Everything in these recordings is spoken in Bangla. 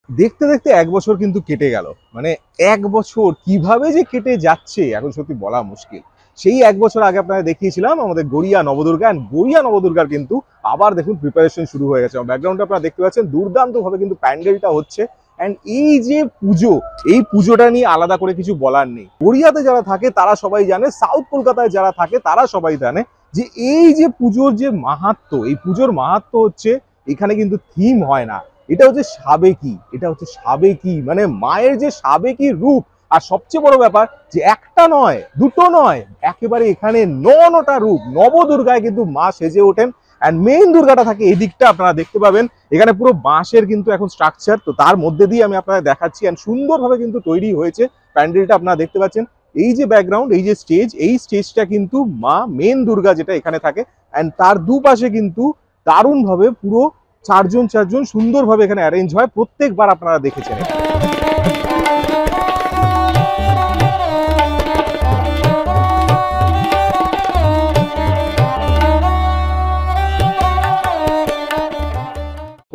দেখতে দেখতে এক বছর কিন্তু কেটে গেল। মানে এক বছর কিভাবে যে কেটে যাচ্ছে এখন সত্যি বলা মুশকিল। সেই এক বছর আগে আপনারা দেখিয়েছিলাম আমাদের গড়িয়া নবদুর্গা, অ্যান্ড গড়িয়া নবদুর্গার কিন্তু আবার দেখুন প্রিপারেশন শুরু হয়ে গেছে। ব্যাকগ্রাউন্ডে আপনারা দেখতে পাচ্ছেন দুর্দান্তভাবে কিন্তু প্যান্ডেলটা হচ্ছে। অ্যান্ড এই যে পুজো, এই পুজোটা নিয়ে আলাদা করে কিছু বলার নেই। গড়িয়াতে যারা থাকে তারা সবাই জানে, সাউথ কলকাতায় যারা থাকে তারা সবাই জানে যে এই যে পুজোর যে মাহাত্ম্য, এই পুজোর মাহাত্ম্য হচ্ছে এখানে কিন্তু থিম হয় না, এটা হচ্ছে সাবেকি, এটা হচ্ছে সাবেকি, মানে মায়ের যে সাবেকি রূপ। আর সবচেয়ে বড় ব্যাপার যে একটা নয় দুটো নয়, একেবারে এখানে নটা রূপ নবদুর্গায় কিন্তু মা সেজে ওঠেন। অ্যান্ড মেইন দুর্গাটা থাকে এই দিকটা, আপনারা দেখতে পাবেন এখানে পুরো বাঁশের কিন্তু এখন স্ট্রাকচার, তো তার মধ্যে দিয়ে আমি আপনাদের দেখাচ্ছি। অ্যান্ড সুন্দরভাবে কিন্তু তৈরি হয়েছে প্যান্ডেলটা, আপনারা দেখতে পাচ্ছেন। এই যে ব্যাকগ্রাউন্ড, এই যে স্টেজ, এই স্টেজটা কিন্তু মা মেইন দুর্গা যেটা এখানে থাকে। অ্যান্ড তার দুপাশে কিন্তু দারুণভাবে পুরো চারজন চারজন সুন্দরভাবে এখানে অ্যারেঞ্জ হয়, প্রত্যেকবার আপনারা দেখেছেন।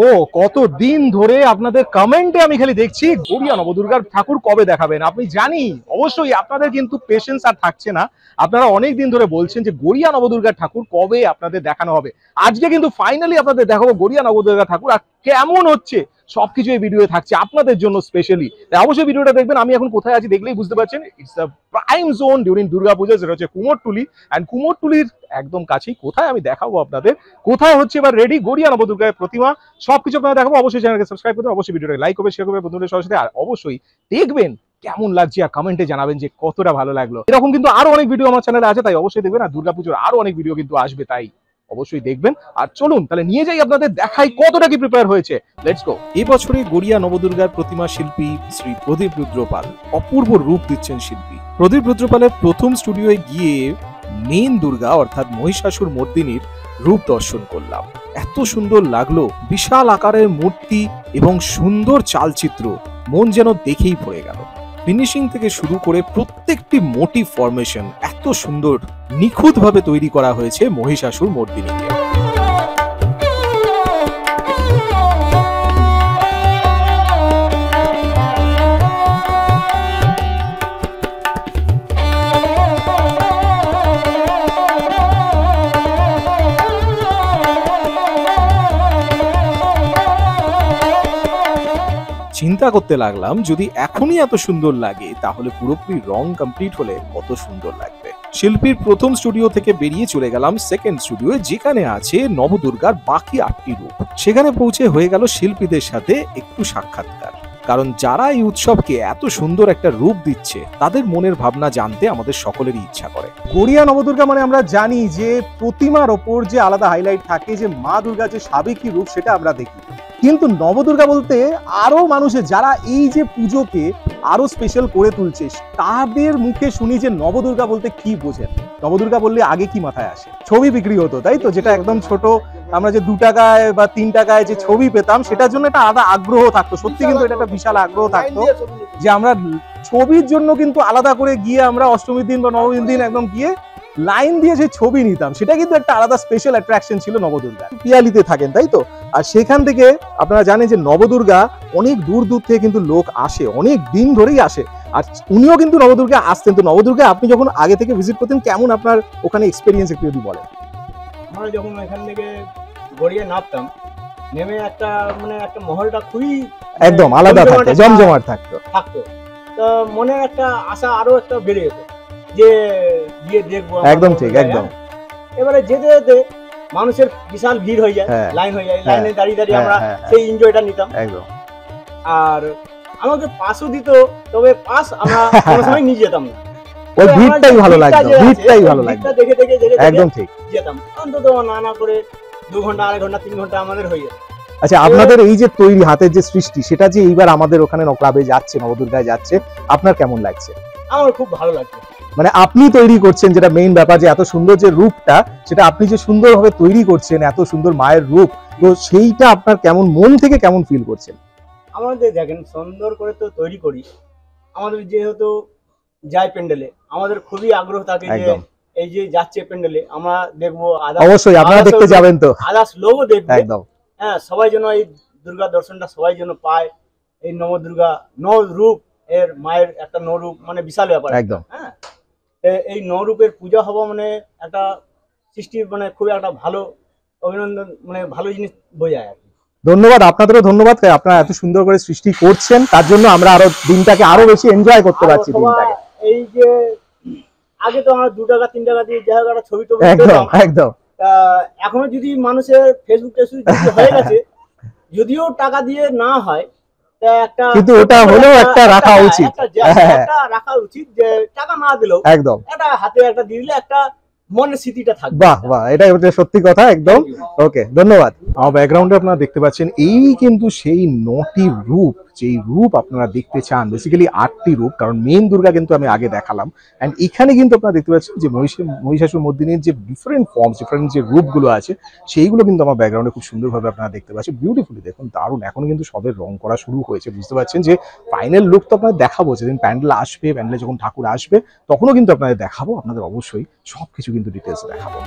ও কত দিন ধরে আপনাদের কমেন্টে আমি খালি দেখছি গড়িয়া নবদুর্গার ঠাকুর কবে দেখাবেন আপনি। জানি অবশ্যই আপনাদের কিন্তু পেশেন্স আর থাকছে না, আপনারা অনেক দিন ধরে বলছেন যে গড়িয়া নবদুর্গার ঠাকুর কবে আপনাদের দেখানো হবে। আজকে কিন্তু ফাইনালি আপনাদের দেখাবো গড়িয়া নবদুর্গার ঠাকুর, আর কেমন হচ্ছে সবকিছু এই ভিডিওতে থাকছে আপনাদের জন্য স্পেশালি। অবশ্যই ভিডিওটা দেখবেন। আমি এখন কোথায় আছি দেখলেই বুঝতে পারছেন, it's a prime zone during Durga Puja, যেটা হচ্ছে কুমোরটুলি। অ্যান্ড কুমোরটুলির একদম কাছেই কোথায় আমি দেখাবো আপনাদের, কোথায় হচ্ছে এবার রেডি গড়িয়া নবদুর্গার প্রতিমা, সবকিছু আপনারা দেখাবো। অবশ্যই চ্যানেলকে সাবস্ক্রাইব করবেন, অবশ্যই ভিডিওটা লাইক করবেন, শেয়ার করবেন বন্ধুদের সাথে, আর অবশ্যই দেখবেন কেমন লাগছে আর কমেন্টে জানাবেন যে কতটা ভালো লাগলো। এরকম কিন্তু আরো অনেক ভিডিও আমার চ্যানেলে আছে, তাই অবশ্যই দেখবেন। আর দুর্গাপুজোর আরো অনেক ভিডিও কিন্তু আসবে, তাই অবশ্যই দেখবেন। আর চলুন তাহলে নিয়ে যাই আপনাদের, দেখাই কতটা কি প্রিপেয়ার হয়েছে। Let's go. এই বছরে গড়িয়া নবদুর্গার প্রতিমা শিল্পী শ্রী প্রদীপ রুদ্রপাল অপূর্ব রূপ দিচ্ছেন শিল্পী। প্রদীপ রুদ্রপালের প্রথম স্টুডিওয়ে গিয়ে মেইন দুর্গা অর্থাৎ মহিষাসুর মর্দিনীর রূপ দর্শন করলাম। এত সুন্দর লাগলো, বিশাল আকারের মূর্তি এবং সুন্দর চালচিত্র, মন যেন দেখেই পড়ে গেল। ফিনিশিং থেকে শুরু করে প্রত্যেকটি মোটিভ ফরমেশন এত সুন্দর নিখুঁতভাবে তৈরি করা হয়েছে মহিষাসুর মর্দিনীকে। চিন্তা করতে লাগলাম যদি এখনই এত সুন্দর লাগে তাহলে পুরোপুরি রং কমপ্লিট হলে কত সুন্দর লাগবে। শিল্পীর প্রথম স্টুডিও থেকে বেরিয়ে চলে গেলাম সেকেন্ড স্টুডিও, যেখানে আছে নবদুর্গার বাকি 8টি রূপ। সেখানে পৌঁছে হয়ে গেল শিল্পীদের সাথে একটু সাক্ষাৎকার, কারণ যারা এই উৎসবকে এত সুন্দর একটা রূপ দিচ্ছে তাদের মনের ভাবনা জানতে আমাদের সকলেরই ইচ্ছা করে। গড়িয়া নবদুর্গা মানে আমরা জানি যে প্রতিমার ওপর যে আলাদা হাইলাইট থাকে, যে মা দুর্গা যে সাবেকি রূপ সেটা আমরা দেখি, কিন্তু নবদুর্গা বলতে আরো মানুষের যারা এই যে পুজোকে আরো স্পেশাল করে তুলছে তাদের মুখে শুনি যে নবদুর্গা বলতে কি বোঝেন। নবদুর্গা বললে আগে কি মাথায় আসে? ছবি বিক্রি হতো, তাই তো, যেটা একদম ছোট, আমরা যে 2 টাকায় বা 3 টাকায় যে ছবি পেতাম সেটার জন্য একটা আলাদা আগ্রহ থাকতো। সত্যি কিন্তু এটা একটা বিশাল আগ্রহ থাকতো যে আমরা ছবির জন্য কিন্তু আলাদা করে গিয়ে আমরা অষ্টমীর দিন বা নবমীর দিন একদম গিয়ে লাইন দিয়ে সেই ছবি নিতাম, সেটা কিন্তু একটা আলাদা স্পেশাল অ্যাট্রাকশন ছিল নবদুর্গা। পিয়ালিতে থাকেন তাই তো, আর সেখান থেকে আপনারা জানেন যে নবদুর্গা অনেক দূর দূর থেকে কিন্তু লোক আসে, অনেক দিন ধরেই আসে। আর উনিও কিন্তু নবদুর্গা আসতেন। তো নবদুর্গা আপনি যখন আগে থেকে ভিজিট করতেন কেমন আপনার ওখানে এক্সপেরিয়েন্স একটু যদি বলেন। আমরা যখন এখান থেকে গড়িয়ে নামতাম, নেমে একটা মানে একটা মহলটা খুবই একদম আলাদা থাকতো, জমজমাট থাকতো। তো মনে একটা আশা আরো একটা বেড়ে যেত যে গিয়ে দেখবো। একদম ঠিক, একদম। এবারে যেতে যেতে মানুষের বিশাল ভিড় হয়ে যায়, লাইন হয়ে যায়, লাইনে দাঁড়িয়ে দাঁড়িয়ে আমরা সেই এনজয়টা নিতাম। একদম। আর আমাকে পাসও দিত, তবে পাস আমরা কোনো সময় নিয়ে যেতাম না। ওই ভিড়টাই ভালো লাগতো, ভিড়টাই ভালো লাগতো। দেখে দেখে দেখে একদম ঠিক যেতাম, অন্তত না করে 2 ঘন্টা, 2.5 ঘন্টা, 3 ঘন্টা আমাদের হয়ে যেত। আচ্ছা, আপনাদের এই যে তৈরি হাতের যে সৃষ্টি সেটা যে এইবার আমাদের ওখানে ক্লাবে যাচ্ছে, নবদুর্গায় যাচ্ছে, আপনার কেমন লাগছে? আমার খুব ভালো লাগছে। মানে আপনি তৈরি করছেন, যেটা মেইন ব্যাপার, যে এত সুন্দর যে রূপটা সেটা আপনি যে সুন্দরভাবে তৈরি করছেন, এত সুন্দর মায়ের রূপ, তো সেইটা আপনার কেমন মন থেকে কেমন ফিল করছেন? আমাদের দেখেন সুন্দর করে তো তৈরি করি, আমাদের যেহেতু যাই প্যান্ডেলে আমাদের খুবই আগ্রহ থাকে যে এই যে যাচ্ছে প্যান্ডেলে আমরা দেখবো। অবশ্যই আপনারা দেখতে যাবেন তো, আদার্স লোকও দেখবে। একদম। হ্যাঁ, সবাই যেন এই দুর্গা দর্শনটা সবাই যেন পায়, এই নবদুর্গা নরূপ এর মায়ের একটা নরূপ মানে বিশাল ব্যাপার একদম। হ্যাঁ, এই নরূপের পূজা হওয়া মানে একটা সৃষ্টির মানে খুব একটা ভালো অভিনন্দন, মানে ভালো জিনিস বোঝায় আর কি। ধন্যবাদ, আপনাদেরও ধন্যবাদ, আপনারা এত সুন্দর করে সৃষ্টি করছেন, তার জন্য আমরা আরো দিনটাকে আরো বেশি এনজয় করতে পারছি দিনটাকে। এই যে আগে তো আমরা 2 টাকা 3 টাকা দিয়ে যে একটা ছবি টবি একদম একদম। এখনো যদি মানুষের ফেসবুক টেসবুক যদি হয়ে গেছে, যদিও টাকা দিয়ে না হয়, একটা কিন্তু ওটা হলেও একটা রাখা উচিত, একটা রাখা উচিত, যে টাকা না দিলেও একদম একটা হাতে একটা দিলে একটা মনের স্মৃতিটা থাকবে। বাহ বাহ, এটাই হচ্ছে সত্যি কথা, একদম। ওকে, ধন্যবাদ। আমার ব্যাকগ্রাউন্ডে আপনারা দেখতে পাচ্ছেন এই কিন্তু সেই 9টি রূপ, যেই রূপ আপনারা দেখতে চান, বেসিক্যালি 8টি রূপ, কারণ মেন দুর্গা কিন্তু আমি আগে দেখালাম। অ্যান্ড এখানে কিন্তু আপনারা দেখতে পাচ্ছেন যে মহিষাসুর মর্দিনীর যে ডিফারেন্ট ফর্মস, ডিফারেন্ট যে রূপগুলো আছে, সেইগুলো কিন্তু আমার ব্যাকগ্রাউন্ডে খুব সুন্দরভাবে আপনারা দেখতে পাচ্ছেন। বিউটিফুলি দেখুন, দারুণ। এখন কিন্তু সবে রং করা শুরু হয়েছে, বুঝতে পারছেন যে ফাইনাল লুক তো আপনাদের দেখাবো যেদিন প্যান্ডেল আসবে, প্যান্ডেলে যখন ঠাকুর আসবে তখনও কিন্তু আপনাদের দেখাবো, আপনাদের অবশ্যই সবকিছু কিন্তু ডিটেলস দেখাবো।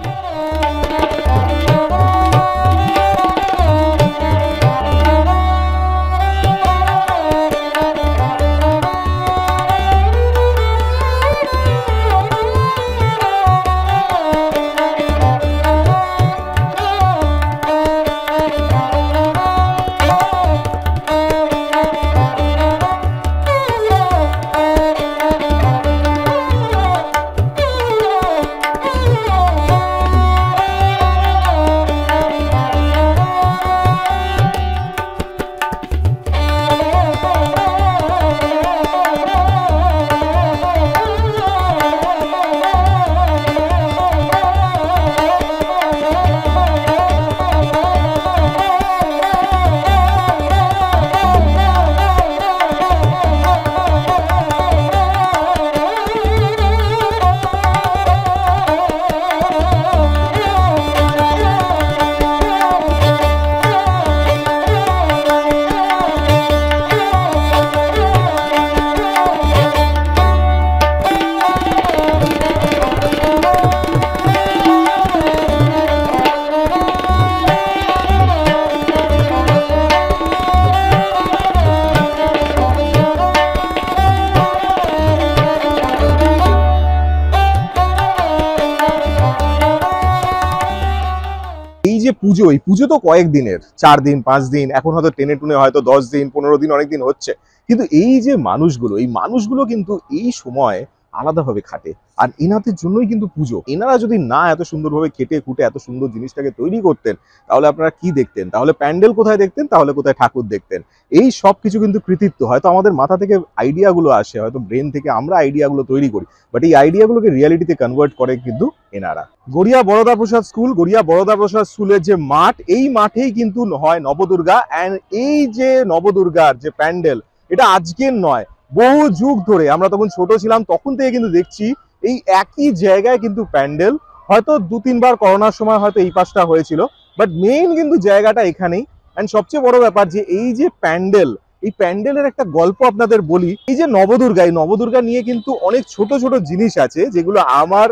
এই যে পুজো, এই পুজো তো কয়েকদিনের, 4 দিন 5 দিন, এখন হয়তো টেনে টুনে হয়তো 10 দিন 15 দিন অনেক দিন হচ্ছে, কিন্তু এই যে মানুষগুলো, এই মানুষগুলো কিন্তু এই সময় আলাদাভাবে খাটে। আর এনাদের জন্যই কিন্তু পুজো। এনারা যদি না এত সুন্দরভাবে খেটে খুঁটে এত সুন্দর জিনিসটাকে তৈরি করতেন, তাহলে আপনারা কি দেখতেন? তাহলে প্যান্ডেল কোথায় দেখতেন? তাহলে কোথায় ঠাকুর দেখতেন? এই সব কিছু কিন্তু কৃতিত্ব, হয়তো আমাদের মাথা থেকে আইডিয়াগুলো আসে, হয়তো ব্রেন থেকে আমরা আইডিয়াগুলো তৈরি করি, বাট এই আইডিয়াগুলোকে রিয়ালিটিতে কনভার্ট করে কিন্তু এনারা। গড়িয়া বরদা প্রসাদ স্কুল, গড়িয়া বরদা প্রসাদ স্কুলের যে মাঠ, এই মাঠেই কিন্তু হয় নবদুর্গা। অ্যান্ড এই যে নবদুর্গার যে প্যান্ডেল, এটা আজকের নয়, বহু যুগ ধরে, আমরা তখন ছোট ছিলাম তখন থেকে কিন্তু দেখছি এই একই জায়গায় কিন্তু প্যান্ডেল। হয়তো 2-3 বার করোনার সময় হয়তো এই পাশটা হয়েছিল, বাট মেইন কিন্তু জায়গাটা এখানেই। অ্যান্ড সবচেয়ে বড় ব্যাপার যে এই যে প্যান্ডেল, এই প্যান্ডেলের একটা গল্প আপনাদের বলি। এই যে নবদুর্গা, এই নবদুর্গা নিয়ে কিন্তু অনেক ছোট ছোট জিনিস আছে, যেগুলো আমার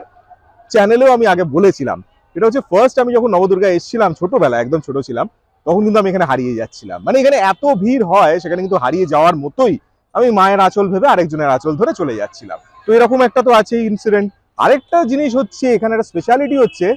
চ্যানেলেও আমি আগে বলেছিলাম। এটা হচ্ছে ফার্স্ট আমি যখন নবদুর্গা এসেছিলাম ছোটবেলায়, একদম ছোট ছিলাম, তখন কিন্তু আমি এখানে হারিয়ে যাচ্ছিলাম। মানে এখানে এত ভিড় হয়, সেখানে কিন্তু হারিয়ে যাওয়ার মতোই আমি মায়ের আঁচল ভেবে আরেকজনের আঁচল ধরে চলে যাচ্ছিলাম। তো এরকম একটা তো আছেই ইনসিডেন্ট। আরেকটা জিনিস হচ্ছে, এখানে একটা স্পেশালিটি হচ্ছে,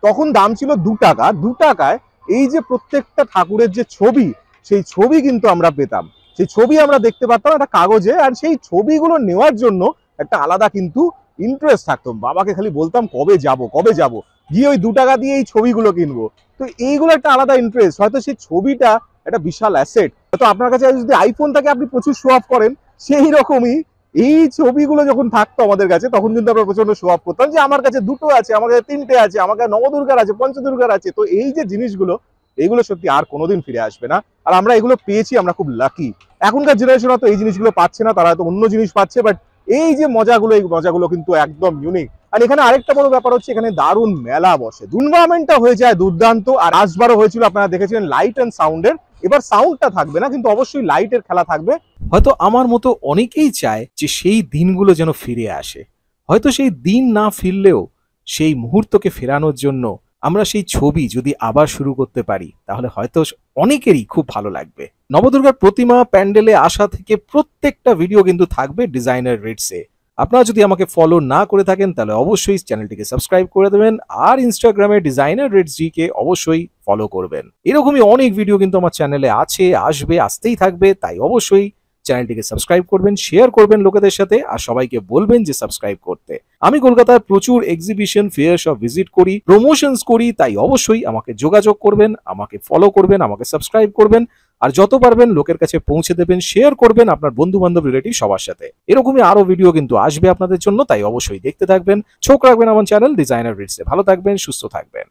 তখন দাম ছিল 2 টাকা। 2 টাকায় এই যে প্রত্যেকটা ঠাকুরের যে ছবি, সেই ছবি কিন্তু আমরা পেতাম। সেই ছবি আমরা দেখতে পারতাম একটা কাগজে, আর সেই ছবিগুলো নেওয়ার জন্য একটা আলাদা কিন্তু ইন্টারেস্ট থাকতো। বাবাকে খালি বলতাম কবে যাব কবে যাব, গিয়ে ওই 2 টাকা দিয়ে এই ছবিগুলো কিনবো। তো এইগুলো একটা আলাদা ইন্টারেস্ট। হয়তো সেই ছবিটা একটা বিশাল অ্যাসেট। হয়তো আপনার কাছে যদি আইফোন থাকে আপনি প্রচুর শো অফ করেন, সেই রকমই এই ছবিগুলো যখন থাকতো আমাদের কাছে, তখন কিন্তু আমরা প্রচন্ড শো অফ করতাম যে আমার কাছে 2টো আছে, আমার কাছে 3টে আছে, আমার কাছে নবদুর্গার আছে, পঞ্চদুর্গার আছে। তো এই যে জিনিসগুলো, এইগুলো সত্যি আর কোনোদিন ফিরে আসবে না। আর আমরা এগুলো পেয়েছি, আমরা খুব লাকি। এখনকার জেনারেশন হয়তো এই জিনিসগুলো পাচ্ছে না, তারা হয়তো অন্য জিনিস পাচ্ছে, বাট এই যে মজাগুলো, এই মজাগুলো কিন্তু একদম ইউনিক। আর এখানে আরেকটা বড় ব্যাপার হচ্ছে, এখানে দারুণ মেলা বসে, টুর্নামেন্টটা হয়ে যায় দুর্দান্ত। আর আসবারও হয়েছিল, আপনারা দেখেছিলেন লাইট অ্যান্ড সাউন্ডের। এবার সাউন্ডটা থাকবে না, কিন্তু অবশ্যই লাইটের খেলা থাকবে। হয়তো আমার মতো অনেকেই চায় যে সেই দিনগুলো যেন ফিরে আসে। হয়তো সেই দিন না ফিরলেও সেই মুহূর্তকে ফেরানোর জন্য আমরা সেই ছবি যদি আবার শুরু করতে পারি, তাহলে হয়তো অনেকেরই খুব ভালো লাগবে। নবদুর্গার প্রতিমা প্যান্ডেলে আসা থেকে প্রত্যেকটা ভিডিও কিন্তু থাকবে ডিজাইনার রেটসে। আপনারা যদি আমাকে ফলো না করে থাকেন তাহলে অবশ্যই চ্যানেলটিকে সাবস্ক্রাইব করে দেবেন, আর ইনস্টাগ্রামে ডিজাইনার রেটস জি কে অবশ্যই ফলো করবেন। এরকমই অনেক ভিডিও কিন্তু আমার চ্যানেলে আছে, আসবে, আসতেই থাকবে, তাই অবশ্যই চ্যানেলটিকে সাবস্ক্রাইব করবেন, শেয়ার করবেন লোকেদের সাথে, আর সবাইকে বলবেন যে সাবস্ক্রাইব করতে। আমি কলকাতায় প্রচুর এক্সিবিশন, ফেয়ার সব ভিজিট করি, প্রমোশনস করি, তাই অবশ্যই আমাকে যোগাযোগ করবেন, আমাকে ফলো করবেন, আমাকে সাবস্ক্রাইব করবেন, আর যত পারবেন লোকের কাছে পৌঁছে দেবেন, শেয়ার করবেন আপনার বন্ধু বান্ধব রিলেটিভ সবার সাথে। এরকমই আরো ভিডিও কিন্তু আসবে আপনাদের জন্য, তাই অবশ্যই দেখতে থাকবেন, চোখ রাখবেন আমার চ্যানেল ডিজাইনার রিটসে। ভালো থাকবেন, সুস্থ থাকবেন।